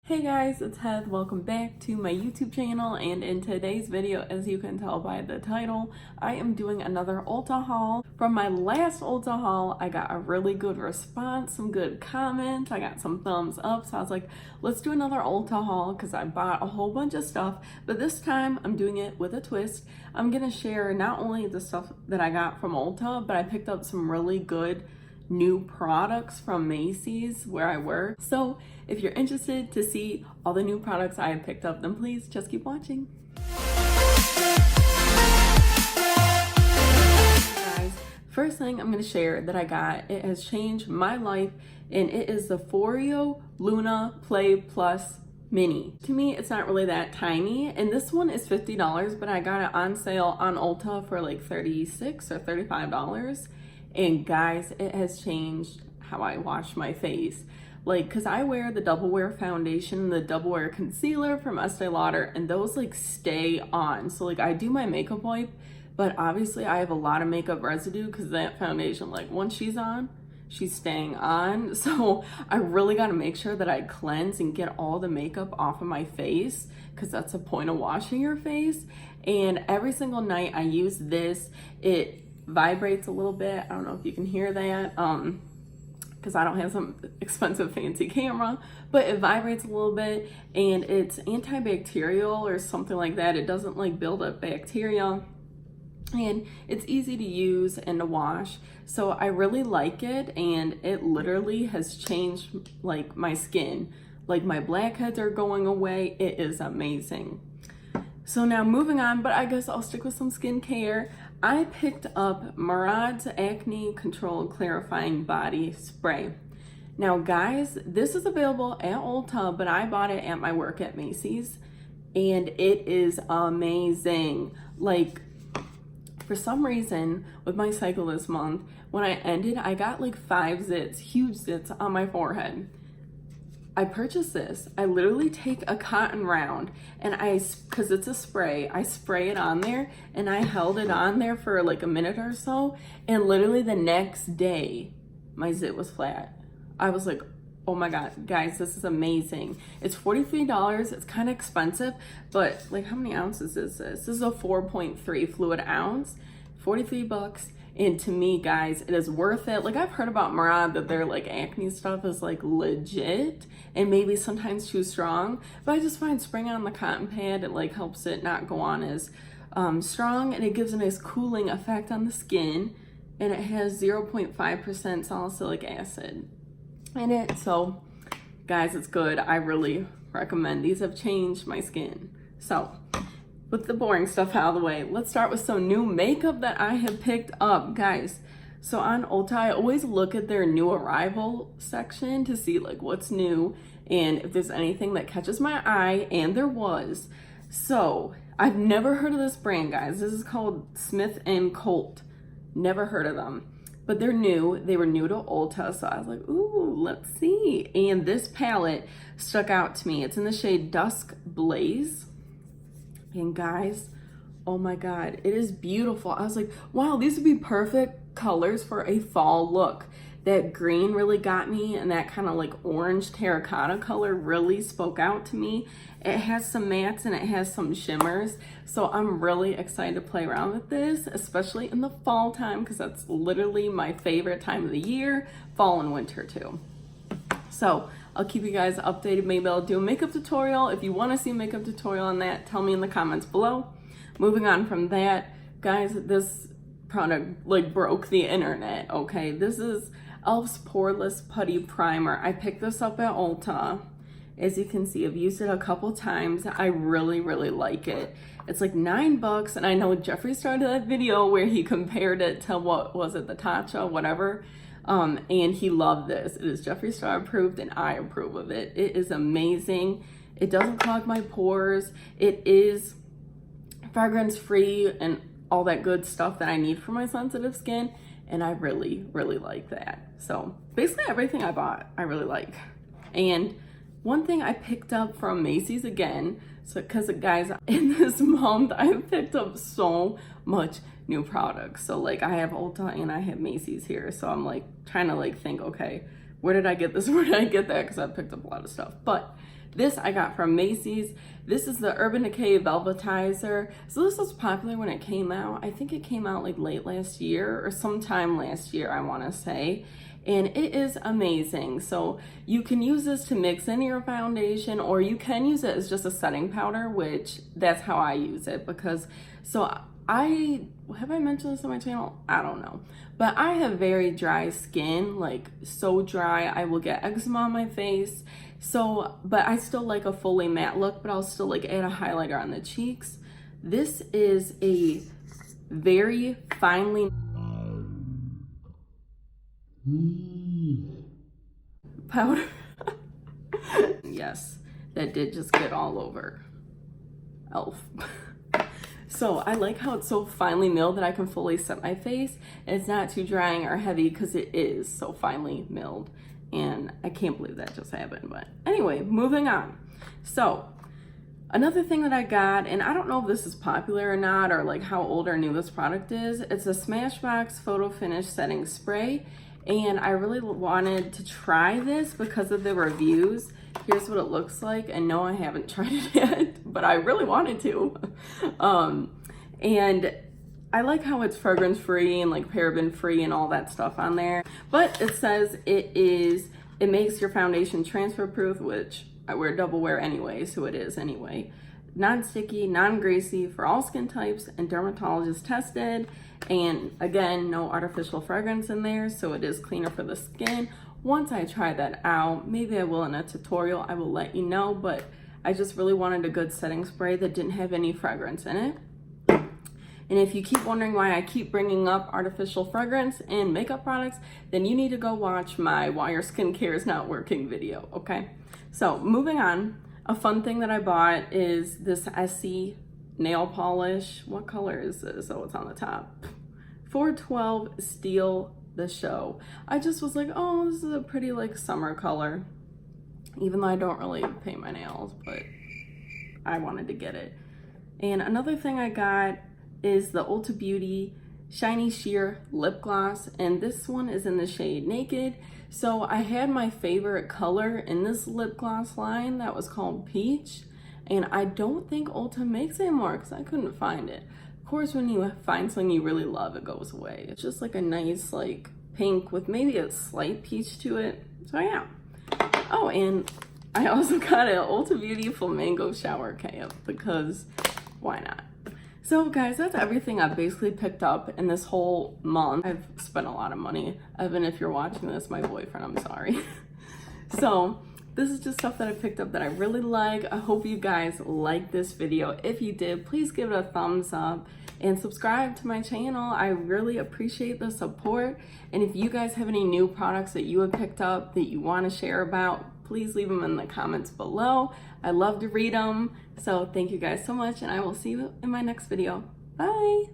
Hey guys, it's Heath. Welcome back to my YouTube channel, and in today's video, as you can tell by the title, I am doing another Ulta haul. From my last Ulta haul, I got a really good response, some good comments, I got some thumbs up, so I was like, let's do another Ulta haul because I bought a whole bunch of stuff, but this time I'm doing it with a twist. I'm gonna share not only the stuff that I got from Ulta, but I picked up some really good new products from Macy's where I work. So if you're interested to see all the new products I have picked up, then please just keep watching. Guys, first thing I'm going to share that I got, it has changed my life, and it is the Foreo Luna Play Plus Mini. To me, it's not really that tiny, and this one is $50, but I got it on sale on Ulta for like $36 or $35. And guys, it has changed how I wash my face. Like, cause I wear the Double Wear foundation, the Double Wear concealer from Estee Lauder, and those like stay on. So like I do my makeup wipe, but obviously I have a lot of makeup residue because that foundation, like once she's on, she's staying on. So I really got to make sure that I cleanse and get all the makeup off of my face, because that's the point of washing your face. And every single night I use this. It vibrates a little bit. I don't know if you can hear that because I don't have some expensive fancy camera, but it vibrates a little bit, and it's antibacterial or something like that. It doesn't like build up bacteria, and it's easy to use and to wash. So I really like it, and it literally has changed like my skin. Like my blackheads are going away. It is amazing. So now moving on, but I guess I'll stick with some skincare. I picked up Murad's Acne Control Clarifying Body Spray. Now guys, this is available at Ulta, but I bought it at my work at Macy's, and it is amazing. Like, for some reason, with my cycle this month, when I ended, I got like 5 zits, huge zits on my forehead. I purchased this. I literally take a cotton round and because it's a spray, I spray it on there, and I held it on there for like a minute or so, and literally the next day, my zit was flat. I was like, oh my God, guys, this is amazing. It's $43. It's kind of expensive, but like, how many ounces is this? This is a 4.3 fluid ounce, 43 bucks. And to me, guys, it is worth it. Like, I've heard about Murad that their like acne stuff is like legit and maybe sometimes too strong, but I just find spraying it on the cotton pad, it like helps it not go on as strong, and it gives a nice cooling effect on the skin, and it has 0.5% salicylic acid in it. So guys, it's good. I really recommend. These have changed my skin. So with the boring stuff out of the way, let's start with some new makeup that I have picked up, guys. So on Ulta, I always look at their new arrival section to see like what's new and if there's anything that catches my eye, and there was. So I've never heard of this brand, guys. This is called Smith & Colt. Never heard of them, but they're new. They were new to Ulta, so I was like, ooh, let's see. And this palette stuck out to me. It's in the shade Dusk Blaze. And guys, oh my God, it is beautiful. I was like, wow, these would be perfect colors for a fall look. That green really got me, and that kind of like orange terracotta color really spoke out to me. It has some mattes and it has some shimmers. So I'm really excited to play around with this, especially in the fall time, because that's literally my favorite time of the year, fall and winter too. So I'll keep you guys updated. Maybe I'll do a makeup tutorial. If you want to see a makeup tutorial on that, tell me in the comments below. Moving on from that, guys, this product like broke the internet, okay? This is e.l.f.'s Poreless Putty Primer. I picked this up at Ulta. As you can see, I've used it a couple times. I really, really like it. It's like $9, and I know Jeffree started that video where he compared it to, what was it, the Tatcha, whatever. And he loved this. It is Jeffree Star approved, and I approve of it. It is amazing. It doesn't clog my pores. It is fragrance free and all that good stuff that I need for my sensitive skin. And I really, really like that. So basically everything I bought, I really like. And one thing I picked up from Macy's again, so because guys, in this month, I've picked up so much new products. So like I have Ulta and I have Macy's here. So I'm like trying to like think, okay, where did I get this? Where did I get that? Because I picked up a lot of stuff. But This I got from Macy's. This is the Urban Decay Velvetizer. So this was popular when it came out. I think it came out like late last year or sometime last year, I want to say. And it is amazing. So you can use this to mix in your foundation, or you can use it as just a setting powder, which that's how I use it. Because have I mentioned this on my channel? I don't know. But I have very dry skin, like so dry. I will get eczema on my face. So, but I still like a fully matte look, but I'll still like add a highlighter on the cheeks. This is a very finely powder. Yes, that did just get all over Elf. So I like how it's so finely milled that I can fully set my face. It's not too drying or heavy because it is so finely milled. And I can't believe that just happened. But anyway, moving on. So another thing that I got, and I don't know if this is popular or not, or like how old or new this product is. It's a Smashbox Photo Finish Setting Spray. And I really wanted to try this because of the reviews. Here's what it looks like. And no, I haven't tried it yet, but I really wanted to. And I like how it's fragrance free and like paraben free and all that stuff on there. But it says it makes your foundation transfer proof, which I wear double wear anyway, so it is anyway. Non-sticky, non-greasy for all skin types and dermatologist tested. And again, no artificial fragrance in there, so it is cleaner for the skin. Once I try that out, maybe I will in a tutorial, I will let you know, but I just really wanted a good setting spray that didn't have any fragrance in it. And if you keep wondering why I keep bringing up artificial fragrance and makeup products, then you need to go watch my Why Your Skincare is Not Working video, okay? So moving on, a fun thing that I bought is this Essie nail polish. What color is this? Oh, it's on the top. 412 Steal the Show. I just was like, oh, this is a pretty like summer color. Even though I don't really paint my nails, but I wanted to get it. And another thing I got is the Ulta Beauty Shiny Sheer Lip Gloss, and this one is in the shade Naked. So I had my favorite color in this lip gloss line that was called Peach, and I don't think Ulta makes it anymore because I couldn't find it. Of course, when you find something you really love, it goes away. It's just like a nice like pink with maybe a slight peach to it. So yeah. Oh, and I also got an Ulta Beauty Flamingo Shower Cap because why not? So guys, that's everything I've basically picked up in this whole month. I've spent a lot of money. Evan, if you're watching this, my boyfriend, I'm sorry. So this is just stuff that I picked up that I really like. I hope you guys liked this video. If you did, please give it a thumbs up and subscribe to my channel. I really appreciate the support. And if you guys have any new products that you have picked up that you want to share about, please leave them in the comments below. I love to read them. So thank you guys so much, and I will see you in my next video. Bye.